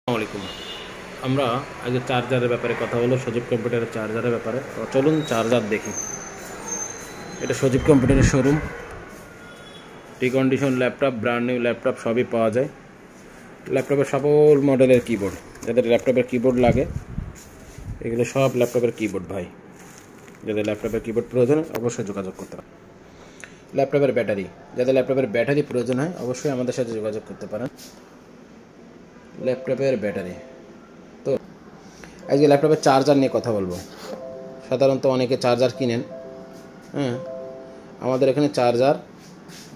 আসসালামাইকুম। আমরা আগে চার্জারের ব্যাপারে কথা বলবো, সজীব কম্পিউটারের চার্জারের ব্যাপারে। তো চলুন চার্জার দেখি। এটা সজীব কম্পিউটারের showroom. Recondition laptop, brand new laptop সবই পাওয়া যায়। ল্যাপটপের সকল মডেলের কিবোর্ড, যাদের ল্যাপটপের কিবোর্ড লাগে, এগুলো সব ল্যাপটপের কিবোর্ড ভাই। যাদের ল্যাপটপের কিবোর্ড প্রয়োজন অবশ্যই যোগাযোগ করতে পারেন। ল্যাপটপের ব্যাটারি, যাদের ল্যাপটপের ব্যাটারি প্রয়োজন হয় অবশ্যই আমাদের সাথে যোগাযোগ করতে পারেন। ল্যাপটপের ব্যাটারি। তো আজকে ল্যাপটপের চার্জার নিয়ে কথা বলবো। সাধারণত অনেকে চার্জার কিনেন, আমাদের এখানে চার্জার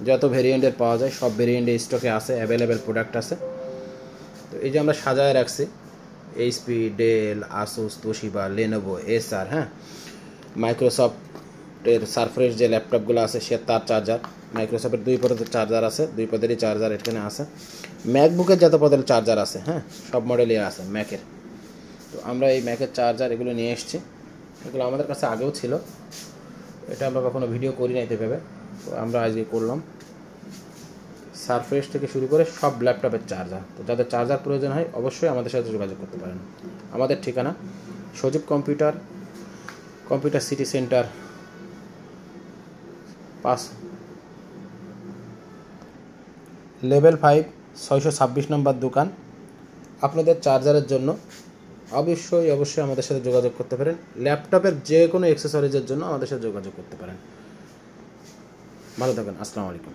যত ভেরিয়েন্টের পাওয়া যায় সব ভেরিয়েন্টে স্টকে আছে, অ্যাভেলেবেল প্রোডাক্ট আছে। তো এই যে আমরা সাজায় রাখছি HP, Dell, Asus, Toshiba, Lenovo, Acer, মাইক্রোসফটের সারফেস যে ল্যাপটপগুলো আছে সে তার চার্জার, মাইক্রোসফটের 2 পদের চার্জার আছে, 2 পদেরই চার্জার এখানে আছে। ম্যাকবুকের যত পদের চার্জার আছে, সব মডেলই আছে ম্যাকের। তো আমরা এই ম্যাকের চার্জার এগুলো নিয়ে এসেছি। এগুলো আমাদের কাছে আগেও ছিল, এটা আমরা কখনো ভিডিও করি না এতে ভেবে, তো আমরা আজকে করলাম। সারফেস থেকে শুরু করে সব ল্যাপটপের চার্জার। তো যাদের চার্জার প্রয়োজন হয় অবশ্যই আমাদের সাথে যোগাযোগ করতে পারেন। আমাদের ঠিকানা সজীব কম্পিউটার সিটি সেন্টার 5 লেভেল 5 626 নম্বর দোকান। আপনাদের চার্জারের জন্য অবশ্যই আমাদের সাথে যোগাযোগ করতে পারেন। ল্যাপটপের যে কোনো অ্যাক্সেসরিজের জন্য আমাদের সাথে যোগাযোগ করতে পারেন। ভালো থাকবেন। আসসালামু আলাইকুম।